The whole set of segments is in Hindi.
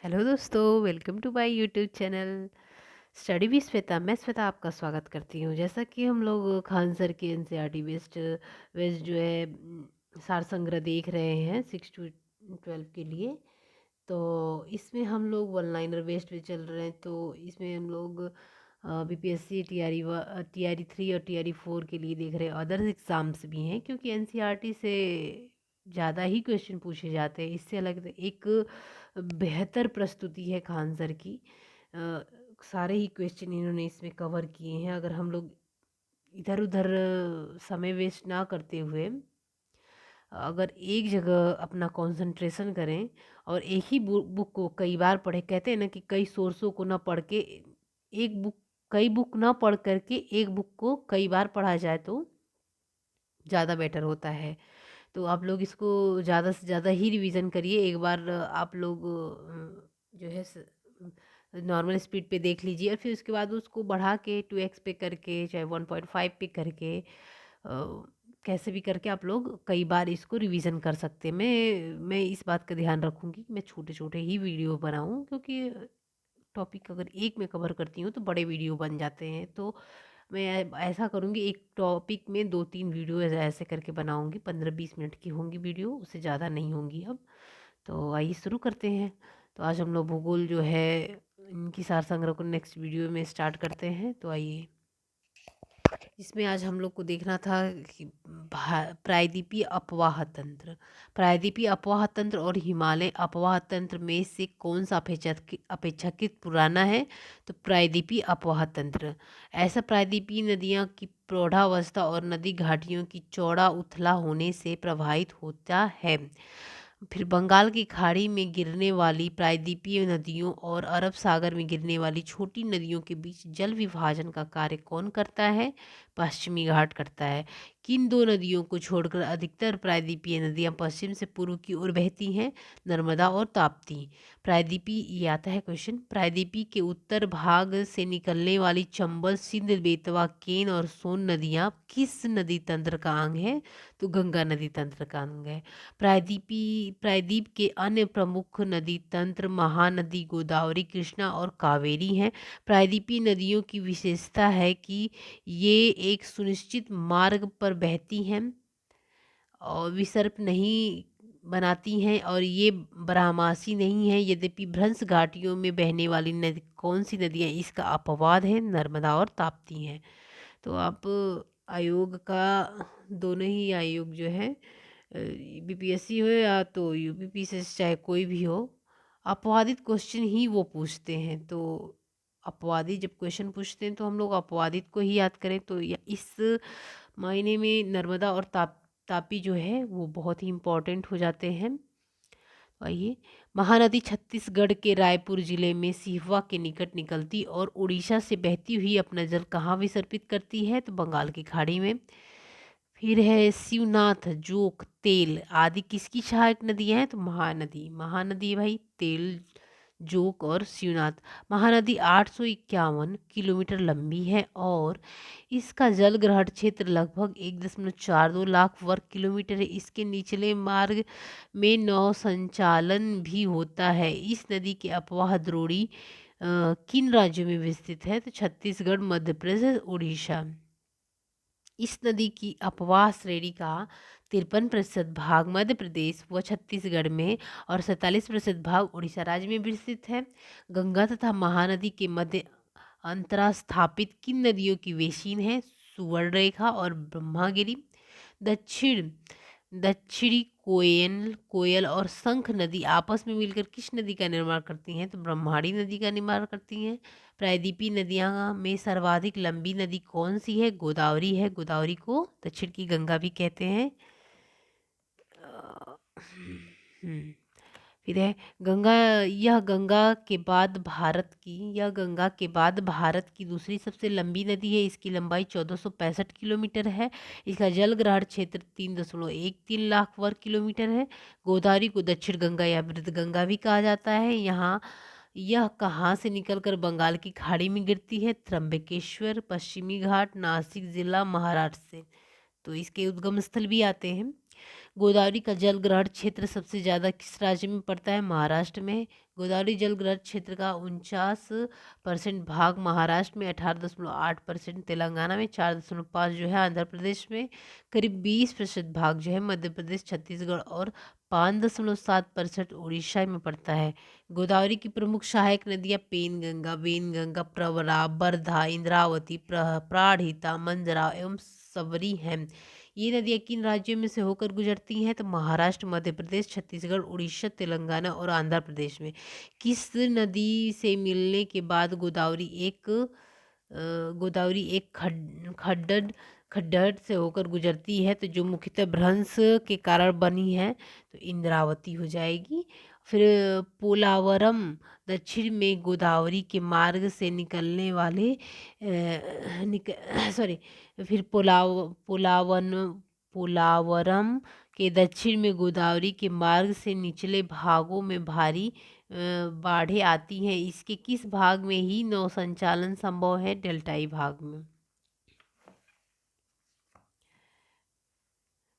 हेलो दोस्तों, welcome to my YouTube channel study with Shweta. मैं श्वेता आपका स्वागत करती हूँ। जैसा कि हम लोग खान सर के एनसीईआरटी बेस्ड बेस्ड जो है सार संग्रह देख रहे हैं 6 to 12 के लिए। तो इसमें हम लोग वन लाइनर बेस्ड पे चल रहे हैं। तो इसमें हम लोग बीपीएससी टीआरई 3 और टीआरई 4 के लिए देख रहे हैं। अदर्स एग्ज़ाम्स भी हैं क्योंकि एनसीईआरटी से ज़्यादा ही क्वेश्चन पूछे जाते हैं। इससे अलग एक बेहतर प्रस्तुति है खान सर की। अ, सारे ही क्वेश्चन इन्होंने इसमें कवर किए हैं। अगर हम लोग इधर उधर समय वेस्ट ना करते हुए अगर एक जगह अपना कंसंट्रेशन करें और एक ही बुक को कई बार पढ़े, कहते हैं ना कि कई सोर्सों को ना पढ़ के एक बुक कई बुक ना पढ़ करके एक बुक को कई बार पढ़ा जाए तो ज़्यादा बेटर होता है। तो आप लोग इसको ज़्यादा से ज़्यादा ही रिवीजन करिए। एक बार आप लोग जो है नॉर्मल स्पीड पे देख लीजिए और फिर उसके बाद उसको बढ़ा के 2x पे करके चाहे 1.5 पे करके कैसे भी करके आप लोग कई बार इसको रिवीजन कर सकते हैं। मैं इस बात का ध्यान रखूँगी कि मैं छोटे छोटे ही वीडियो बनाऊँ, क्योंकि टॉपिक अगर एक में कवर करती हूँ तो बड़े वीडियो बन जाते हैं। तो मैं ऐसा करूँगी, एक टॉपिक में 2-3 वीडियो ऐसे करके बनाऊँगी। 15-20 मिनट की होंगी वीडियो, उससे ज़्यादा नहीं होंगी अब। तो आइए शुरू करते हैं। तो आज हम लोग भूगोल जो है इनकी सार संग्रह को नेक्स्ट वीडियो में स्टार्ट करते हैं। तो आइए, इसमें आज हम लोग को देखना था कि प्रायद्वीपीय अपवाह तंत्र। प्रायद्वीपीय अपवाह तंत्र और हिमालय अपवाह तंत्र में से कौन सा अपेक्षाकृत पुराना है? तो प्रायद्वीपीय अपवाह तंत्र। ऐसा प्रायद्वीपीय नदियाँ की प्रौढ़ावस्था और नदी घाटियों की चौड़ा उथला होने से प्रभावित होता है। फिर बंगाल की खाड़ी में गिरने वाली प्रायद्वीपीय नदियों और अरब सागर में गिरने वाली छोटी नदियों के बीच जल विभाजन का कार्य कौन करता है? पश्चिमी घाट करता है। किन दो नदियों को छोड़कर अधिकतर प्रायद्वीपीय नदियां पश्चिम से पूर्व की ओर बहती हैं? नर्मदा और ताप्ती। प्रायद्वीपी ये आता है क्वेश्चन। प्रायद्वीपी के उत्तर भाग से निकलने वाली चंबल, सिंध, बेतवा, केन और सोन नदियां किस नदी तंत्र का अंग है? तो गंगा नदी तंत्र का अंग है। प्रायद्वीप के अन्य प्रमुख नदी तंत्र महानदी, गोदावरी, कृष्णा और कावेरी हैं। प्रायद्वीपीय नदियों की विशेषता है कि ये एक सुनिश्चित मार्ग पर बहती हैं और विसर्प नहीं बनाती हैं और ये बारहमासी नहीं है। यद्यपि भ्रंश घाटियों में बहने वाली नदी कौन सी नदियाँ इसका अपवाद है? नर्मदा और ताप्ती हैं। तो आप आयोग का, दोनों ही आयोग जो है बीपीएससी हो या तो यूपीपी से, चाहे कोई भी हो, अपवादित क्वेश्चन ही वो पूछते हैं। तो अपवादी जब क्वेश्चन पूछते हैं तो हम लोग अपवादित को ही याद करें। तो इस मायने में नर्मदा और तापी जो है वो बहुत ही इम्पोर्टेंट हो जाते हैं। आइए, महानदी छत्तीसगढ़ के रायपुर जिले में सिहवा के निकट निकलती और उड़ीसा से बहती हुई अपना जल कहाँ विसर्पित करती है? तो बंगाल की खाड़ी में। फिर है शिवनाथ, जोक, तेल आदि किसकी सहायक नदियां हैं? तो महानदी। महानदी भाई तेल, जोक और शिवनाथ। महानदी 851 किलोमीटर लंबी है और इसका जल ग्रहण क्षेत्र लगभग 1.42 लाख वर्ग किलोमीटर है। इसके निचले मार्ग में नौ संचालन भी होता है। इस नदी के अपवाह द्रोणी किन राज्यों में विस्तृत है? तो छत्तीसगढ़, मध्य प्रदेश, उड़ीसा। इस नदी की अपवाह श्रेणी का 53% भाग मध्य प्रदेश व छत्तीसगढ़ में और 47% भाग उड़ीसा राज्य में विस्तृत है। गंगा तथा महानदी के मध्य अंतरा स्थापित किन नदियों की वेशीन है? सुवर्णरेखा और ब्रह्मगिरी। दक्षिण दक्षिणी कोयल और शंख नदी आपस में मिलकर किस नदी का निर्माण करती हैं? तो ब्रह्माणी नदी का निर्माण करती हैं। प्रायद्वीपीय नदियां में सर्वाधिक लंबी नदी कौन सी है? गोदावरी है। गोदावरी को दक्षिण की गंगा भी कहते हैं। हम्म, फिर है गंगा। यह गंगा के बाद भारत की दूसरी सबसे लंबी नदी है। इसकी लंबाई 1465 किलोमीटर है। इसका जल ग्रहण क्षेत्र 3.13 लाख वर्ग किलोमीटर है। गोदावरी को दक्षिण गंगा या मृत गंगा भी कहा जाता है। यह कहाँ से निकलकर बंगाल की खाड़ी में गिरती है? त्र्यंबकेश्वर, पश्चिमी घाट, नासिक जिला, महाराष्ट्र से। तो इसके उद्गम स्थल भी आते हैं। गोदावरी का जल ग्रहण क्षेत्र सबसे ज़्यादा किस राज्य में पड़ता है? महाराष्ट्र में। गोदावरी जल ग्रहण क्षेत्र का 49% भाग महाराष्ट्र में, 18.8% तेलंगाना में, 4.5 जो है आंध्र प्रदेश में, करीब 20% भाग जो है मध्य प्रदेश, छत्तीसगढ़ और 5.7% उड़ीसा में पड़ता है। गोदावरी की प्रमुख सहायक नदियाँ पेनगंगा, वेनगंगा, प्रवरा, बरधा, इंद्रावती, प्राणहिता, मंजरा एवं सबरी हैं। ये नदियाँ किन राज्यों में से होकर गुजरती हैं? तो महाराष्ट्र, मध्य प्रदेश, छत्तीसगढ़, उड़ीसा, तेलंगाना और आंध्र प्रदेश में। किस नदी से मिलने के बाद गोदावरी एक खड्डर से होकर गुजरती है? तो जो मुख्यतः भ्रंश के कारण बनी है तो इंद्रावती हो जाएगी। फिर पोलावरम दक्षिण में गोदावरी के मार्ग से निकलने वाले सॉरी फिर पोलावरम के दक्षिण में गोदावरी के मार्ग से निचले भागों में भारी बाढ़ें आती हैं। इसके किस भाग में ही नौ संचालन संभव है? डेल्टाई भाग में।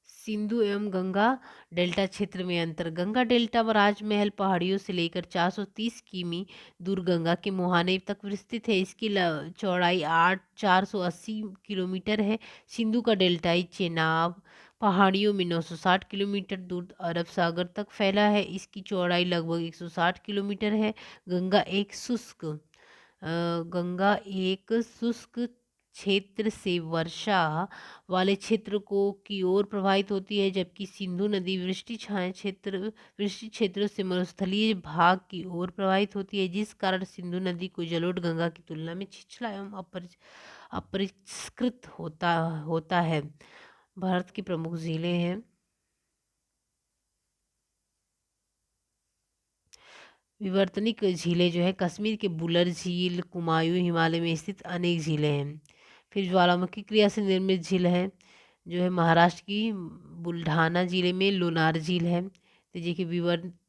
सिंधु एवं गंगा डेल्टा क्षेत्र में अंतर। गंगा डेल्टा व राजमहल पहाड़ियों से लेकर 430 किमी दूर गंगा के मुहाने तक विस्तृत है। इसकी चौड़ाई 480 किलोमीटर है। सिंधु का डेल्टाई चेनाब पहाड़ियों में 960 किलोमीटर दूर अरब सागर तक फैला है। इसकी चौड़ाई लगभग 160 किलोमीटर है। गंगा एक शुष्क क्षेत्र से वर्षा वाले क्षेत्र को की ओर प्रवाहित होती है, जबकि सिंधु नदी वृष्टि क्षेत्रों से मरुस्थलीय भाग की ओर प्रवाहित होती है, जिस कारण सिंधु नदी को जलोढ़ गंगा की तुलना में छिछला एवं अपरिष्कृत होता है। भारत की प्रमुख झीलें हैं। विवर्तनिक झीलें जो है कश्मीर के बुलर झील, कुमायूं हिमालय में स्थित अनेक झीलें हैं। फिर ज्वालामुखी क्रिया से निर्मित झील है जो है महाराष्ट्र की बुल्ढाना जिले में लोनार झील है। तो देखिए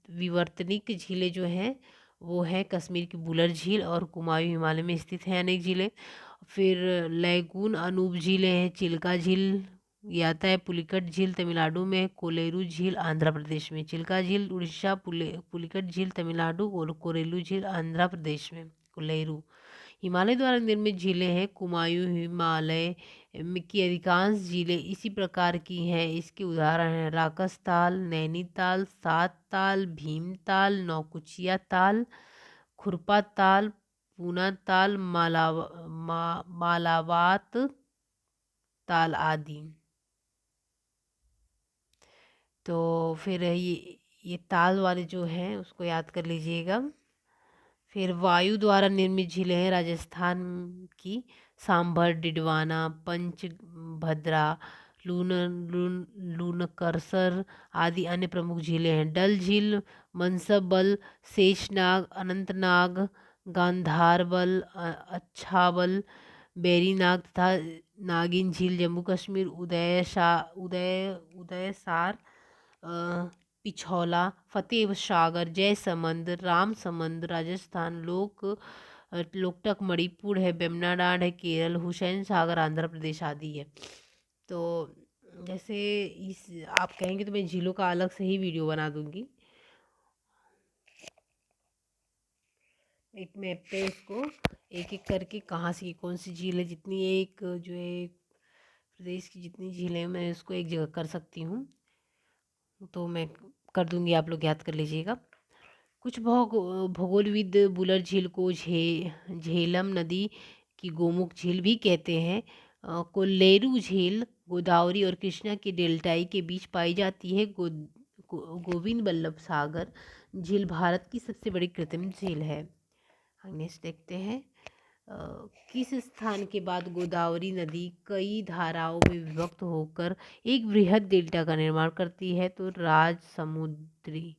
विवर्तनिक झीलें जो हैं वो है कश्मीर की बुलर झील और कुमायूं हिमालय में स्थित है अनेक झीलें। फिर लैगून अनूप झीलें हैं, चिल्का झील ये आता है, पुलिकट झील तमिलनाडु में, कोलेरू झील आंध्र प्रदेश में, चिल्का झील उड़ीसा, पुलिकट झील तमिलनाडु और कोरेलू झील आंध्र प्रदेश में। कोलेरू हिमालय द्वारा निर्मित झीलें हैं। कुमायूं हिमालय की अधिकांश झीलें इसी प्रकार की हैं। इसके उदाहरण हैं राकस ताल, नैनीताल, सात ताल, भीमताल, नौकुचिया ताल, खुरपा ताल, पूना ताल, मालावात ताल आदि। तो फिर ये ताल वाले जो हैं उसको याद कर लीजिएगा। फिर वायु द्वारा निर्मित झीलें हैं राजस्थान की सांभर, डिडवाना, पंचभद्रा, लूनकरसर आदि अन्य प्रमुख झीलें हैं। डल झील, मनसबल, शेषनाग, अनंतनाग, गांधारबल, अच्छाबल, बेरीनाग तथा नागिन झील जम्मू कश्मीर, उदयसार, पिछौला, फतेह सागर, जयसमंद, रामसमंद राजस्थान, लोकटक मणिपुर है, बेमनाडांड है केरल, हुसैन सागर आंध्र प्रदेश आदि है। तो जैसे इस आप कहेंगे तो मैं झीलों का अलग से ही वीडियो बना दूंगी। एक मैप पे इसको एक एक करके कहाँ से कौन सी झील है, जितनी एक जो है प्रदेश की जितनी झीलें हैं मैं उसको एक जगह कर सकती हूँ, तो मैं कर दूंगी, आप लोग याद कर लीजिएगा। कुछ भूगोलविद बुलर झील को झेलम नदी की गोमुख झील भी कहते हैं। कोल्लेरू झील गोदावरी और कृष्णा की डेल्टाई के बीच पाई जाती है। गोविंद बल्लभ सागर झील भारत की सबसे बड़ी कृत्रिम झील है। नेक्स्ट देखते हैं किस स्थान के बाद गोदावरी नदी कई धाराओं में विभक्त होकर एक बृहद डेल्टा का निर्माण करती है? तो राजसमुद्री,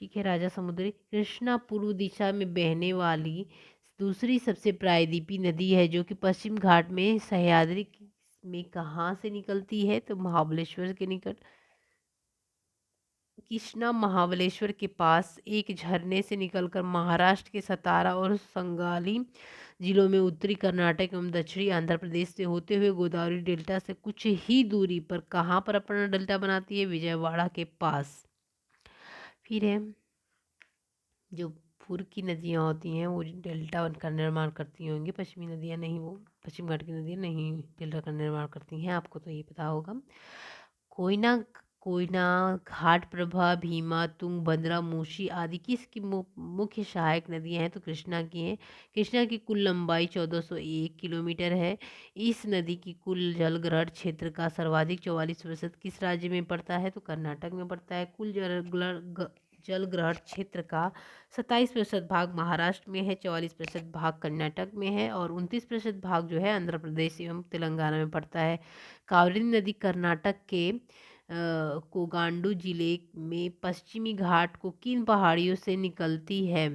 ठीक है, राजा समुद्री। कृष्णा पूर्व दिशा में बहने वाली दूसरी सबसे प्रायद्वीपी नदी है जो कि पश्चिम घाट में सह्याद्री में कहाँ से निकलती है? तो महाबलेश्वर के निकट। कृष्णा महाबलेश्वर के पास एक झरने से निकलकर महाराष्ट्र के सतारा और संगाली जिलों में उत्तरी कर्नाटक एवं दक्षिणी आंध्र प्रदेश से होते हुए गोदावरी डेल्टा से कुछ ही दूरी पर कहाँ पर अपना डेल्टा बनाती है? विजयवाड़ा के पास। फिर है जो पूर्व की नदियाँ होती हैं वो डेल्टा का निर्माण करती होंगी, पश्चिमी नदियाँ नहीं, वो पश्चिम घाट की नदियाँ नहीं डेल्टा का निर्माण करती हैं, आपको तो ये पता होगा। कोयना कोयना घाटप्रभा भीमा तुंगभद्रा मूसी आदि किसकी मुख्य सहायक नदियां हैं? तो कृष्णा की हैं। कृष्णा की कुल लंबाई 1401 किलोमीटर है। इस नदी की कुल जलग्रहण क्षेत्र का सर्वाधिक 44% किस राज्य में पड़ता है? तो कर्नाटक में पड़ता है। कुल जलग्रहण क्षेत्र का 27% भाग महाराष्ट्र में है, 44% भाग कर्नाटक में है और 29% भाग जो है आंध्र प्रदेश एवं तेलंगाना में पड़ता है। कावेरी नदी कर्नाटक के कोगांडू जिले में पश्चिमी घाट को किन पहाड़ियों से निकलती है?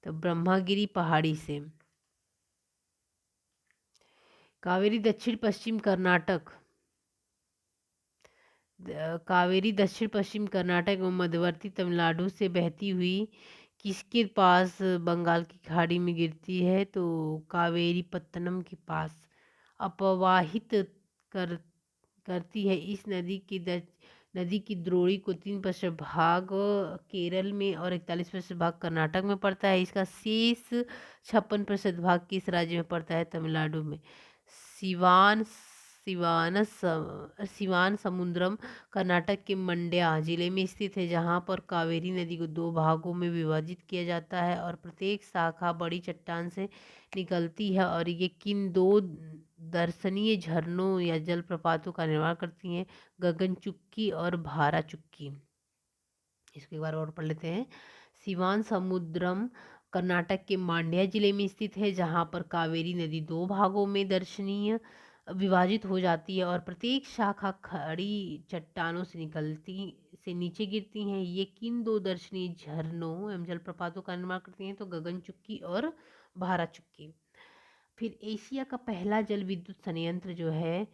तो ब्रह्मागिरी पहाड़ी से। कावेरी दक्षिण पश्चिम कर्नाटक कावेरी दक्षिण पश्चिम कर्नाटक एवं मध्यवर्ती तमिलनाडु से बहती हुई किसके पास बंगाल की खाड़ी में गिरती है? तो कावेरी पत्तनम के पास अपवाहित कर करती है। इस नदी की द्रोणी को 3% भाग केरल में और 41% भाग कर्नाटक में पड़ता है। इसका शेष 56% भाग किस राज्य में पड़ता है? तमिलनाडु में। सिवान सिवान समुद्रम कर्नाटक के मंड्या जिले में स्थित है, जहाँ पर कावेरी नदी को 2 भागों में विभाजित किया जाता है और प्रत्येक शाखा बड़ी चट्टान से निकलती है और ये किन 2 दर्शनीय झरनों या जलप्रपातों का निर्माण करती हैं? गगन चुक्की और भारा चुक्की। इसको एक बार और पढ़ लेते हैं। सिवान समुद्रम कर्नाटक के मांड्या जिले में स्थित है, जहाँ पर कावेरी नदी 2 भागों में दर्शनीय विभाजित हो जाती है और प्रत्येक शाखा खड़ी चट्टानों से नीचे गिरती हैं। ये किन 2 दर्शनीय झरनों एवं जलप्रपातों का निर्माण करती हैं? तो गगन चुक्की और भारा चुक्की। फिर एशिया का पहला जल विद्युत संयंत्र जो है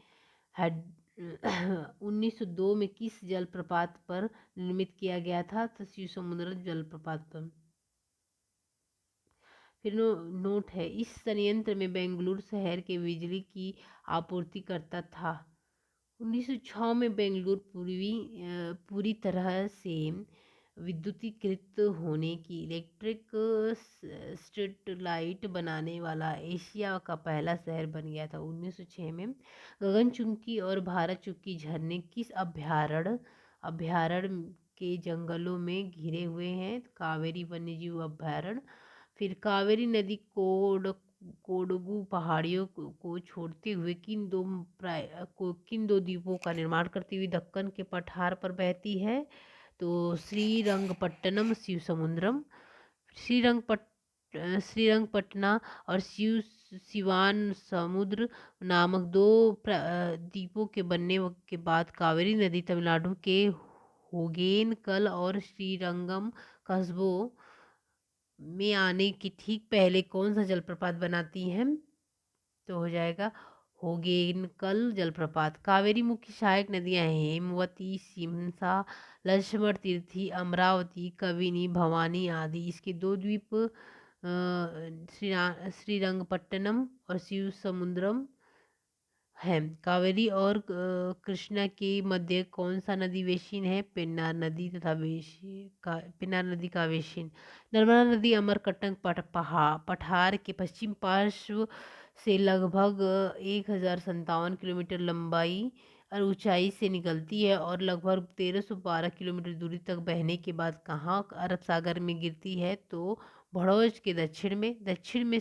1902 में किस जलप्रपात पर निर्मित किया गया था? तो शिव समुद्र जलप्रपात पर। फिर नोट है, इस संयंत्र में बेंगलुरु शहर के बिजली की आपूर्ति करता था। 1906 में बेंगलुरु पूरी तरह से विद्युतीकृत होने की इलेक्ट्रिक स्ट्रीट लाइट बनाने वाला एशिया का पहला शहर बन गया था। 1906 में गगनचुंबी और भारत चुंबी झरने किस अभ्यारण्य के जंगलों में घिरे हुए हैं? कावेरी वन्यजीव अभ्यारण्य। फिर कावेरी नदी कोडगू पहाड़ियों को छोड़ते हुए किन दो द्वीपों का निर्माण करती हुई दक्कन के पठार पर बहती है? तो श्रीरंगपट्टनम शिव समुद्रम। श्रीरंगपटना और शिवान समुद्र नामक 2 द्वीपों के बनने के बाद कावेरी नदी तमिलनाडु के होगेनकल और श्रीरंगम कस्बों में आने के ठीक पहले कौन सा जलप्रपात बनाती है? तो हो जाएगा होगेनकल जलप्रपात। कावेरी मुख्य सहायक नदियां हैं हेमवती, सिमसा, लक्ष्मण तीर्थी, अमरावती, कबिनी, भवानी आदि। इसके 2 द्वीप श्रीरंगपट्टनम और शिव समुद्रम है। कावेरी और कृष्णा के मध्य कौन सा नदी वेशीन है? पेन्नार नदी तथा पेन्नार नदी का वेशीन। नर्मदा नदी अमरकंटक पठार के पश्चिम पार्श्व से लगभग 1057 किलोमीटर लंबाई और ऊंचाई से निकलती है और लगभग 1312 किलोमीटर दूरी तक बहने के बाद कहाँ अरब सागर में गिरती है? तो भड़ोज के दक्षिण में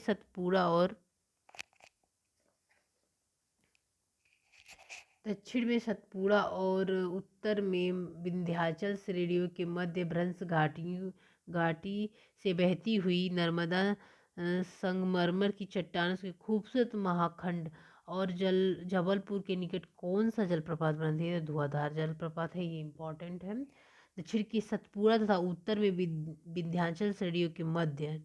सतपुड़ा और उत्तर में विंध्याचल श्रेणियों के मध्य भ्रंश घाटी से बहती हुई नर्मदा संगमरमर की चट्टानों के खूबसूरत महाखंड और जबलपुर के निकट कौन सा जलप्रपात बनती है? धुआंधार जलप्रपात है, ये इंपॉर्टेंट है। दक्षिण की सतपुड़ा तथा उत्तर में विंध्याचल श्रेणियों के मध्य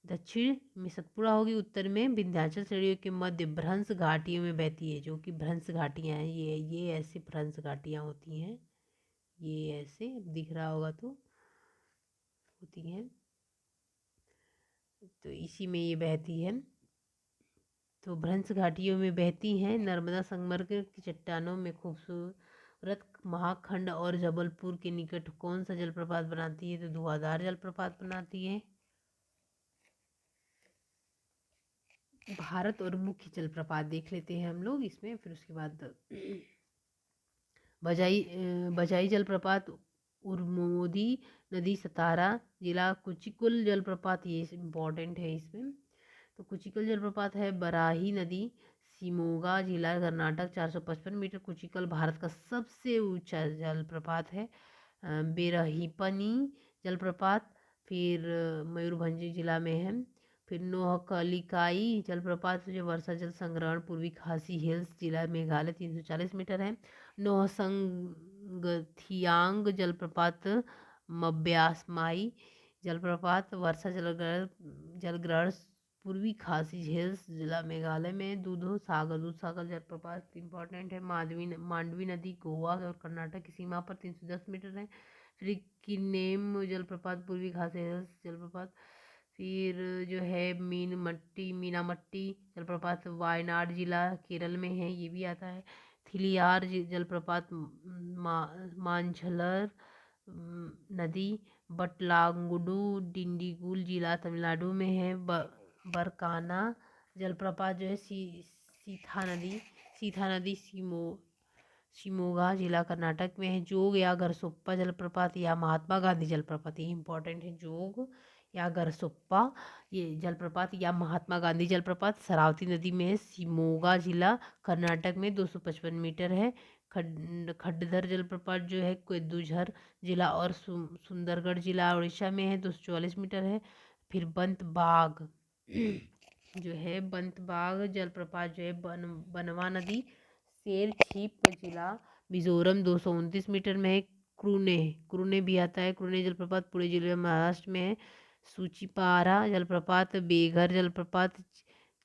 दक्षिण में सतपुड़ा होगी, उत्तर में विंध्याचल श्रेणियों के मध्य भ्रंश घाटियों में बहती है, जो कि भ्रंश घाटियां हैं। ये ऐसी भ्रंश घाटियां होती हैं। ये ऐसे दिख रहा होगा तो होती हैं, तो इसी में ये बहती है। तो भ्रंश घाटियों में बहती हैं। नर्मदा संगमरमर की चट्टानों में खूबसूरत महाखंड और जबलपुर के निकट कौन सा जलप्रपात बनाती है? तो धुआंधार जलप्रपात बनाती है। भारत और मुख्य जलप्रपात देख लेते हैं हम लोग इसमें, फिर उसके बाद बजाई जलप्रपात, उर्मोदी नदी, सतारा जिला, कुचिकुल जलप्रपात, ये इम्पोर्टेंट है इसमें। तो कुचिकल जलप्रपात है बराही नदी, शिमोगा जिला, कर्नाटक, 455 मीटर। कुचिकल भारत का सबसे ऊंचा जलप्रपात है। बेरहीपनी जलप्रपात फिर मयूरभंज जिला में है। फिर नोहकलिकाई जलप्रपात जो वर्षा जल संग्रहण पूर्वी खासी हिल्स जिला मेघालय, 340 मीटर है। नोहसंगथियांग जलप्रपात मब्यासमाई जलप्रपात वर्षा जलग्रहण पूर्वी खासी हिल्स जिला मेघालय में। दूध सागर जलप्रपात इंपॉर्टेंट है। मांडवी नदी गोवा और कर्नाटक की सीमा पर 310 मीटर है। फिर किन्नेम जलप्रपात पूर्वी खासी हिल्स जलप्रपात। फिर जो है मीनामट्टी जलप्रपात वायनाड जिला केरल में है, ये भी आता है। थिलियार जलप्रपात मांझलर नदी बटलांगुडू डिंडीगुल जिला तमिलनाडु में है। बरकाना जलप्रपात जो है सीथा नदी शिमोगा जिला कर्नाटक में है। जोग या गरसोप्पा जलप्रपात या महात्मा गांधी जलप्रपात, ये इंपॉर्टेंट है। जोग या गरसोप्पा ये जलप्रपात या महात्मा गांधी जलप्रपात शरावती नदी में है, शिमोगा जिला कर्नाटक में, 255 मीटर है। खड्डधर जलप्रपात जो है केदुझर जिला और सुंदरगढ़ जिला उड़ीसा में है, 244 मीटर है। फिर बंत बाग जो है बंत बाग जलप्रपात जो है बनवा नदी शेर छिप जिला मिजोरम, 229 मीटर में है। क्रूने भी आता है। क्रूने जलप्रपात पुणे जिले में महाराष्ट्र में है। सूचीपारा जलप्रपात बेघर जलप्रपात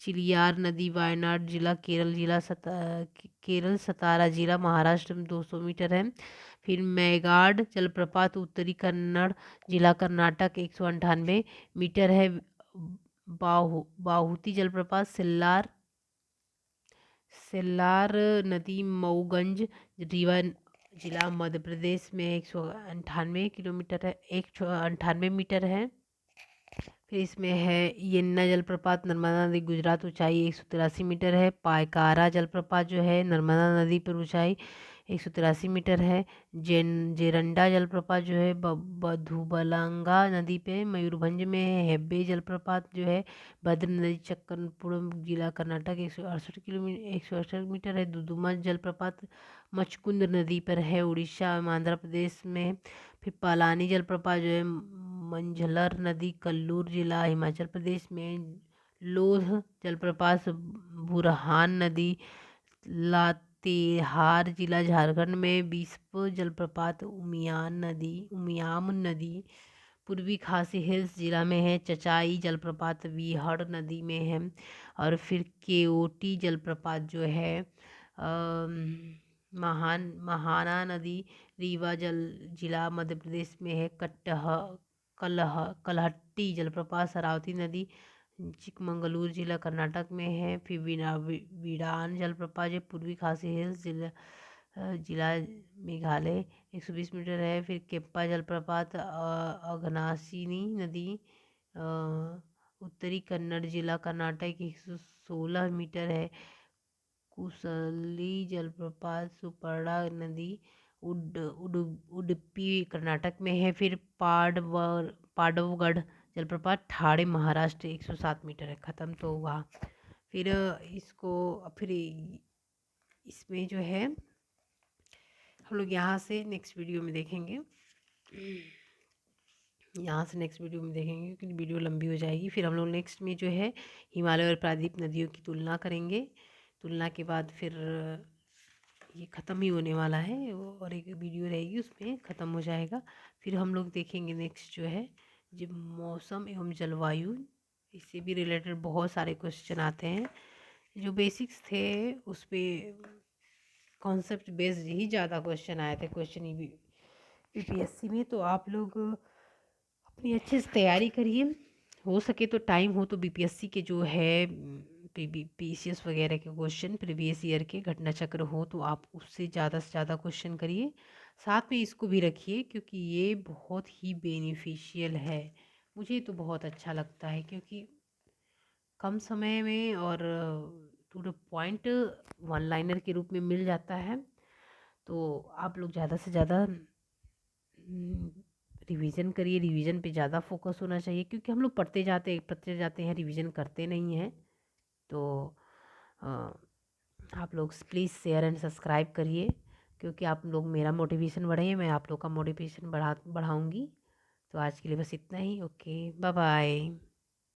चिलियार नदी वायनाड जिला केरल, सतारा जिला महाराष्ट्र में, 200 मीटर है। फिर मैगाड जलप्रपात उत्तरी कन्नड़ जिला कर्नाटक, 198 मीटर है। बाहुती जलप्रपात सेल्लार नदी मऊगंज रीवा जिला मध्य प्रदेश में, 198 किलोमीटर है, 198 मीटर है। फिर इसमें है यन्ना जलप्रपात नर्मदा नदी गुजरात, ऊंचाई 183 मीटर है। पायकारा जलप्रपात जो है नर्मदा नदी पर, ऊंचाई 183 मीटर है। जेरंडा जलप्रपात जो है बधुबलांगा नदी पे मयूरभंज में है। हेब्बे जलप्रपात जो है भद्र नदी चक्करपुरम जिला कर्नाटक, 168 मीटर है। दुदुमा जलप्रपात मचकुंद नदी पर है, उड़ीसा एवं आंध्र प्रदेश में। फिर पालानी जलप्रपात जो है मंझलर नदी कल्लूर जिला हिमाचल प्रदेश में। लोध जलप्रपात बुरहान नदी लातेहार जिला झारखंड में। बिस्प जलप्रपात उमियाम नदी पूर्वी खासी हिल्स जिला में है। चचाई जलप्रपात वीहड़ नदी में है। और फिर केओटी जलप्रपात जो है महाना नदी रीवा जिला मध्य प्रदेश में है। कलहट्टी जलप्रपात शरावती नदी चिकमंगलूर जिला कर्नाटक में है। फिर विडान जलप्रपात जो पूर्वी खासी हिल्स जिला मेघालय, 120 मीटर है। फिर केप्पा जलप्रपात अघनाशिनी नदी उत्तरी कन्नड़ जिला कर्नाटक, 116 मीटर है। कुसली जलप्रपात सुपर्णा नदी उडुपी कर्नाटक में है। फिर पांडवगढ़ जलप्रपात ठाणे महाराष्ट्र, 107 मीटर है। ख़त्म तो हुआ। फिर इसमें जो है हम लोग यहाँ से नेक्स्ट वीडियो में देखेंगे, क्योंकि वीडियो लंबी हो जाएगी। फिर हम लोग नेक्स्ट में जो है हिमालय और प्रायद्वीप नदियों की तुलना करेंगे। तुलना के बाद फिर ये ख़त्म ही होने वाला है, और एक वीडियो रहेगी उसमें ख़त्म हो जाएगा। फिर हम लोग देखेंगे नेक्स्ट जो है जब मौसम एवं जलवायु, इससे भी रिलेटेड बहुत सारे क्वेश्चन आते हैं। जो बेसिक्स थे उस पर कॉन्सेप्ट बेस्ड ही ज़्यादा क्वेश्चन आए थे। बीपीएससी में, तो आप लोग अपनी अच्छे से तैयारी करिए। हो सके तो टाइम हो तो बीपीएससी के जो है पीसीएस वगैरह के क्वेश्चन प्रीवियस ईयर के घटना चक्र हो तो आप उससे ज़्यादा से ज़्यादा क्वेश्चन करिए। साथ में इसको भी रखिए क्योंकि ये बहुत ही बेनिफिशियल है। मुझे तो बहुत अच्छा लगता है क्योंकि कम समय में और to the point one liner के रूप में मिल जाता है। तो आप लोग ज़्यादा से ज़्यादा रिवीजन करिए। रिवीजन पे ज़्यादा फोकस होना चाहिए क्योंकि हम लोग पढ़ते जाते हैं, रिवीजन करते नहीं हैं। तो अ, आप लोग प्लीज़ शेयर एंड सब्सक्राइब करिए क्योंकि आप लोग मेरा मोटिवेशन बढ़े, मैं आप लोग का मोटिवेशन बढ़ाऊंगी। तो आज के लिए बस इतना ही। Okay, bye bye.